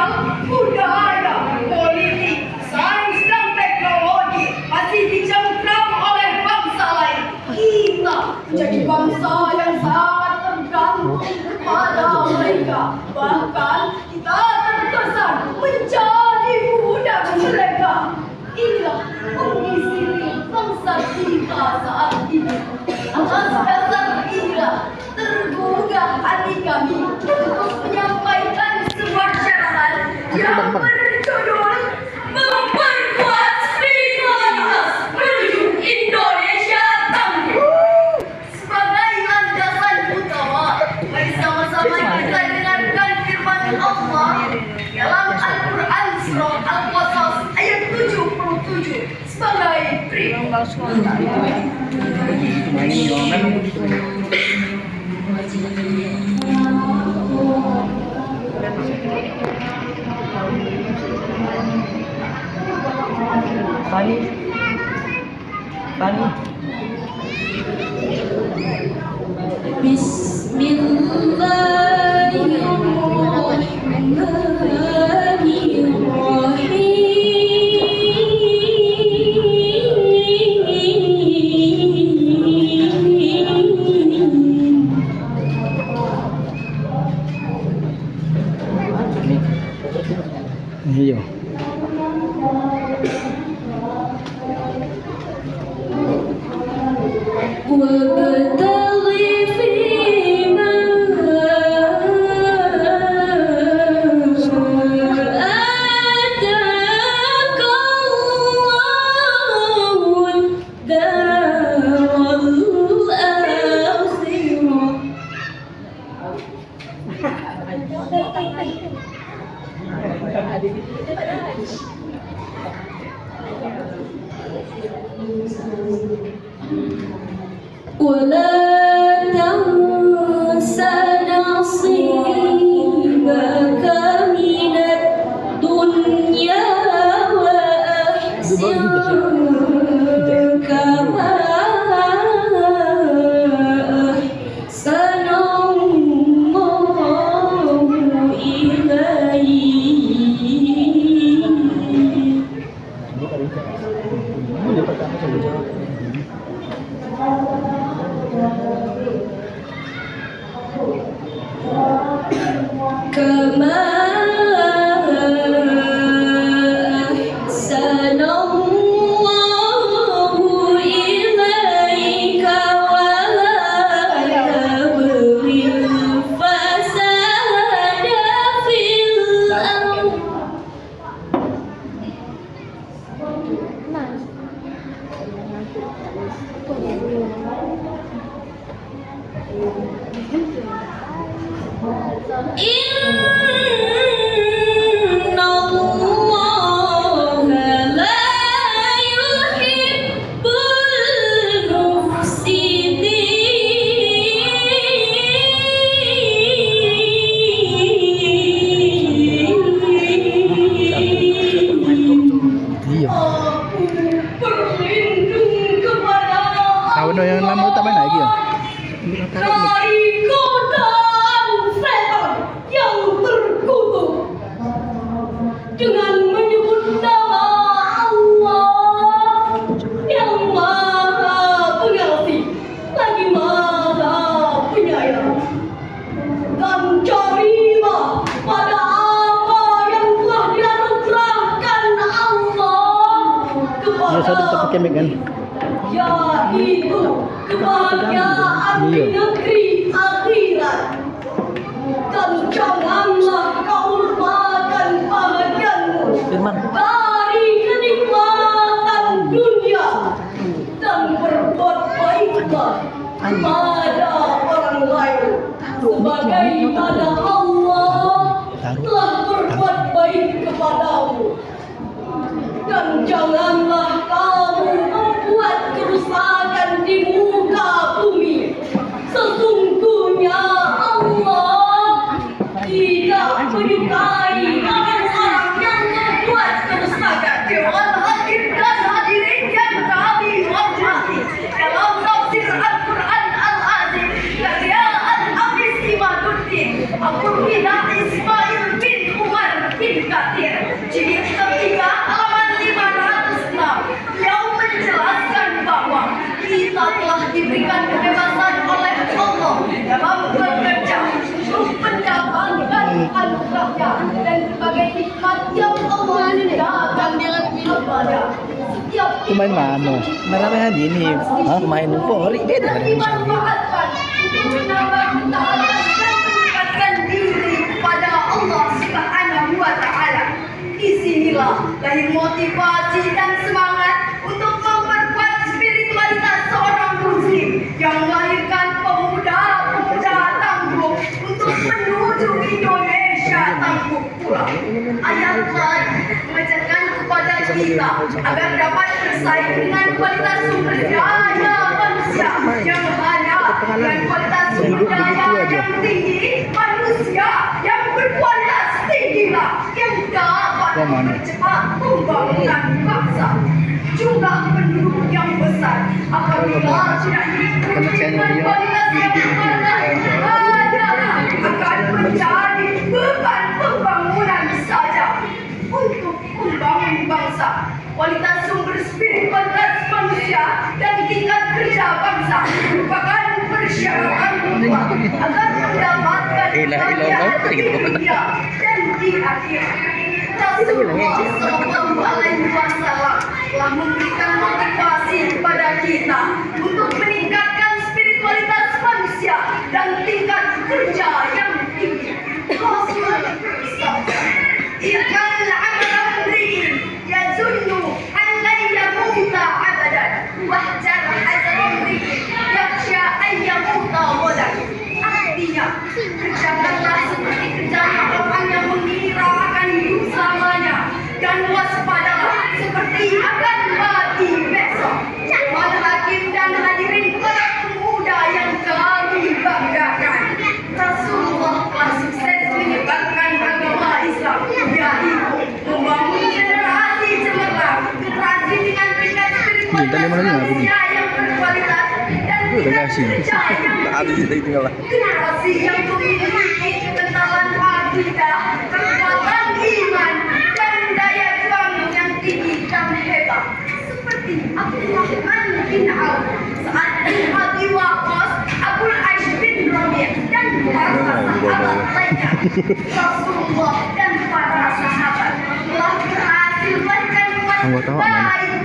sosial, budaya, politik, sains dan teknologi masih dicengkram oleh bangsa lain. Kita menjadi bangsa yang sangat tergantung pada mereka. Bahkan kita terkesan menjadi budak mereka. Inilah kondisi bangsa kita saat ini. Atas dasar inilah tergugah hati kami untuk menyampaikan sebuah syarat yang berjudul memperkuat spiritualitas menuju Indonesia tangguh. Sebagai landasan utama, mari sama-sama kita dengarkan firman Allah dalam Al-Quran surah Al-Qasas ayat 77 sebagai berikut. Iya. ولا تنس نصيبك من الدنيا وأحسن كما أحسن الله كما أحسن الله إليك ولا تبغي الفساد في الأرض. إن الله لا يحب المفسدين. Iya. Berlindung kepada Kawan yang lama tak main lagi ya? dari godaan setan yang terkutuk dengan menyebut nama Allah yang Maha Pengasih lagi Maha Penyayang, dan carilah pada apa yang telah dianugerahkan Allah kepada yaitu kebahagiaan di negeri akhirat, dan janganlah kau lupakan bahagianmu dari kenikmatan dunia, dan berbuat baiklah kepada orang lain sebagaimana Allah telah berbuat baik kepadamu. Dan janganlah kamu membuat kerusakan di muka bumi. Sesungguhnya Allah tidak menyukai orang-orang yang membuat kerusakan. Dewan hadir dan hadirin yang kami hormati, dalam tafsir Al-Quran Al-Azim karya Al-Hafiz Imaduddin Abdul Ghani Ismail bin Umar bin lain mana? Marah haji ini. Main Polri beda dengan mendekatkan diri kepada Allah Subhanahu wa Ta'ala. Disinilah lahir motivasi dan semangat untuk memperkuat spiritualitas seorang muslim yang melahirkan pemuda-pemuda tangguh untuk menuju Indonesia tangguh pula. Ayat lain mengajarkan kepada kita agar dapat bersaing dengan kualitas sumber daya manusia yang ada dan kualitas sumber daya yang tinggi, manusia yang berkualitas tinggilah yang dapat mempercepat pembangunan bangsa. Jumlah penduduk yang besar apabila tidak diikuti dengan kualitas yang adalah akan menjadi beban pembangunan saja untuk membangun bangsa. Kualitas sumber spiritualitas manusia dan tingkat kerja bangsa merupakan persyaratan mutlak agar mendapatkan kebahagiaan di dunia dan di akhirat. Rasulullah Sallallahu Alaihi Wasallam telah memberikan motivasi kepada kita untuk meningkatkan spiritualitas manusia dan tingkat kerja yang tinggi. Rasulullah bersabda, "Ikan amalan mri'in yazunnu an la yamuta abadan, wahjar ajran mri'in yakhsha an yamuta ghadan." Artinya, kerjakanlah seperti kerjanya orang yang mengira akan hidup selamanya, dan waspadalah seperti akan mati besok. Para hakim dan hadirin para pemuda yang kami banggakan, Rasulullah telah sukses menyebarkan agama Islam, yaitu membangun generasi cemerlang, generasi dengan tingkat spiritualitas manusia yang berkualitas dan tingkat kerja yang generasi yang memiliki kekentalan akidah, kekuatan iman, dan daya juang yang tinggi dan hebat, seperti Abdurrahman bin Auf, Sa'ad bin Abi Waqqas, Abul Aish bin Rabi' dan para sahabat lainnya. Rasulullah dan para sahabat telah berhasil memberikan baik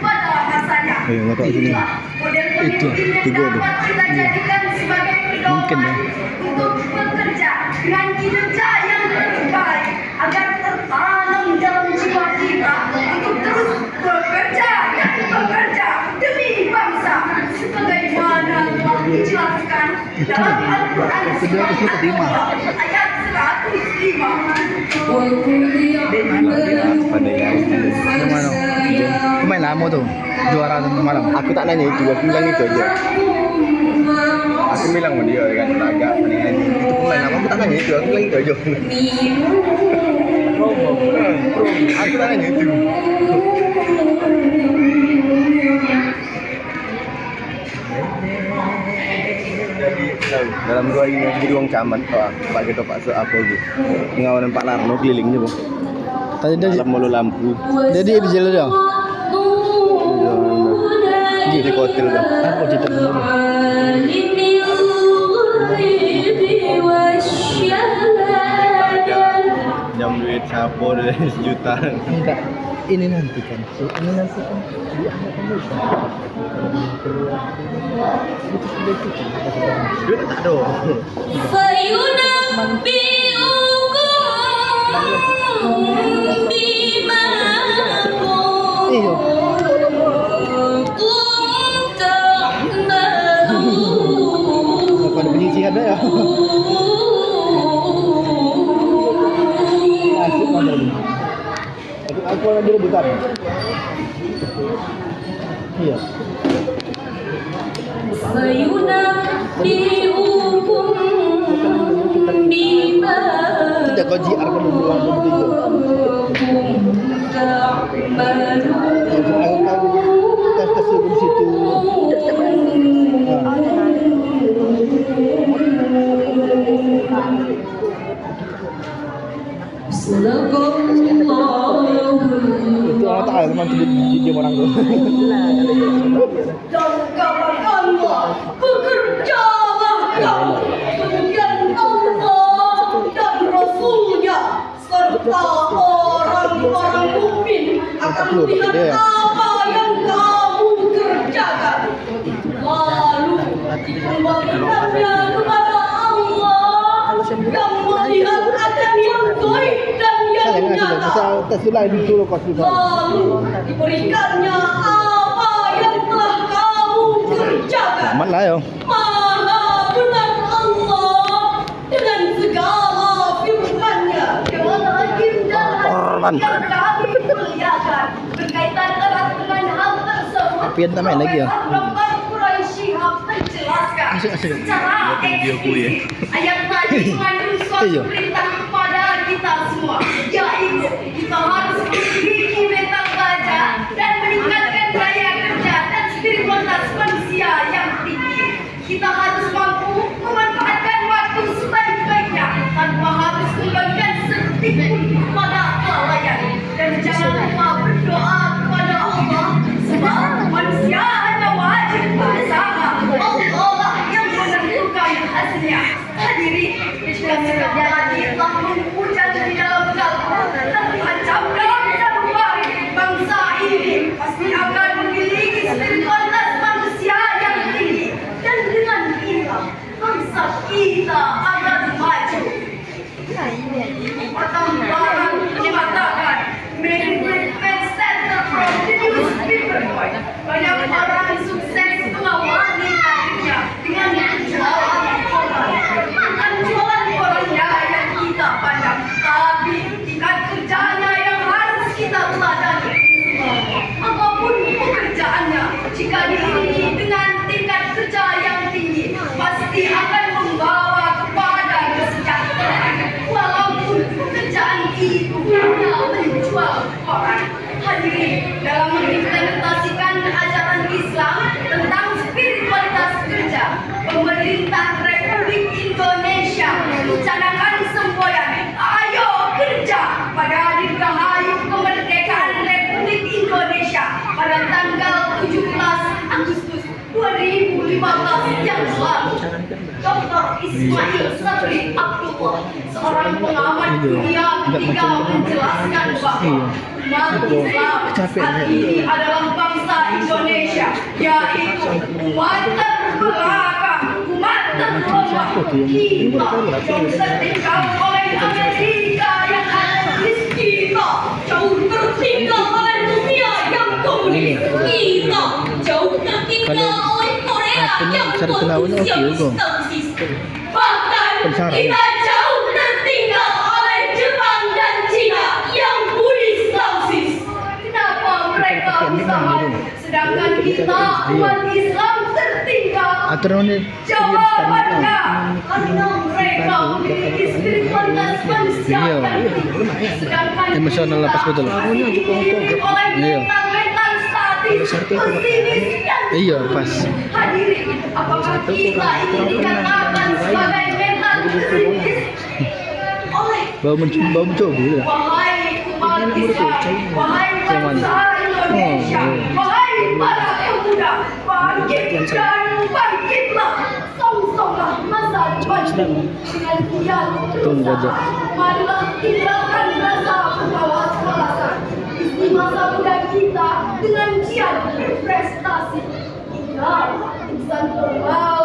pada masanya. Inilah model pemimpin yang dapat kita jadikan sebagai pedoman untuk bekerja dengan kinerja yang terbaik agar tertanam dalam jiwa kita untuk terus bekerja dan bekerja demi bangsa sebagaimana telah dijelaskan dalam Al-Quran ayat 105. Main lama tuh juara malam. Aku tak nanya itu, aku bilang itu aja. Aku bilang sama dia kan agak mendingan itu pemain apa, aku tak nanya itu, aku bilang itu aja. Aku tak nanya itu. Jadi dalam 2 ini jadi uang camat Pak Geto Pak Se apa gitu. Pengawalan Pak Larno kelilingnya bu. Tadi dia Mulu lampu. jadi di jalan dia. Di hotel dah. Apa cerita dulu? Jam duit sapo dari 1 juta. Enggak. Ini nanti kan. Ini nanti kan di anak kamu. Duit tak ada. Apa ada penyisihan ada ya? Asik mana ini? Aku ada dulu bukan? Iya. Tidak kau jiar kamu bilang begitu. Aku tes di situ. Itu Allah Ta'ala memang dia orang tu. Dan katakanlah, bekerjalah kamu, kemudian Allah dan Rasulnya serta orang-orang mukmin akan melihat apa yang kamu melihat akan yang gaib dan yang nyata. tes dulu lah dulu kos dulu. Lalu diberikannya apa yang telah kamu kerjakan. Aman lah yo. Maha benar Allah dengan segala firman-Nya. Korban. Yang kami muliakan berkaitan erat dengan hal tersebut. Apian tambahin lagi ya. Rabban Quraisy menjelaskan Asik. secara eksplisit ayat tadi mengandung suatu perintah kepada kita semua, yaitu kita harus memiliki mental baja dan meningkatkan daya kerja dan spiritualitas manusia yang tinggi. Kita harus mampu memanfaatkan waktu sebaik-baiknya tanpa harus membagikan sedetik pun kepada kelalaian. Dan jangan lupa berdoa kepada Allah, sebab manusia hanya wajib berusaha. Allah lah yang menentukan hasilnya. Hadirin, jika segala telah mengucap di dalam kalbu dan terancam dalam sanubari bangsa ini pasti akan memiliki spiritualitas manusia yang tinggi, dan dengan inilah bangsa kita akan maju. Pertempuran mengatakan Management Center from the Newspaper Boy. Banyak orang sukses mengawali karirnya dengan jualan koran. Bukan jualan korannya yang kita pandang, tapi tingkat kerjanya yang harus kita teladani. Apapun pekerjaannya, jika diiringi dengan tingkat kerja yang tinggi, pasti akan membawa kepada kesejahteraan. Walaupun pekerjaan itu hanya menjual koran. Hadirin, dalam mengimplementasikan ajaran Islam tentang spiritualitas kerja, pemerintah Republik Indonesia mencanangkan semboyan "Ayo Kerja" pada Dirgahayu Kemerdekaan Republik Indonesia pada tanggal 17 Agustus 2015 yang lalu. Dr. Ismail Sabri Abdullah, seorang pengamat dunia ketiga, menjelaskan bahwa umat Islam saat ini adalah bangsa Indonesia, yaitu umat terbelakang, umat terlemah. Kita yang tertinggal oleh Amerika yang analis, kita jauh tertinggal oleh dunia yang komunis, kita jauh tertinggal oleh Korea yang konfusianis. Bahkan kita jauh tertinggal oleh Jepang dan Cina yang Buddhis Laosis. Kenapa mereka bisa maju, sedangkan kita umat Islam tertinggal? Jawabannya karena mereka memiliki spiritualitas manusia yang tinggi, sedangkan Emosional lepas betul. dimiliki oleh mental statis pesimis yang Iya, pas. Hadirin, apakah kita ini dikatakan sebagai mental pesimis oleh Bau mencoba ya. wahai umat Islam, wahai bangsa Indonesia, wahai para pemuda, bangkit dan bangkitlah, songsonglah masa depanmu dengan giat berusaha. Marilah tinggalkan rasa bermalas-malasan, isi masa muda kita dengan giat berprestasi. Ingat, insan terbaik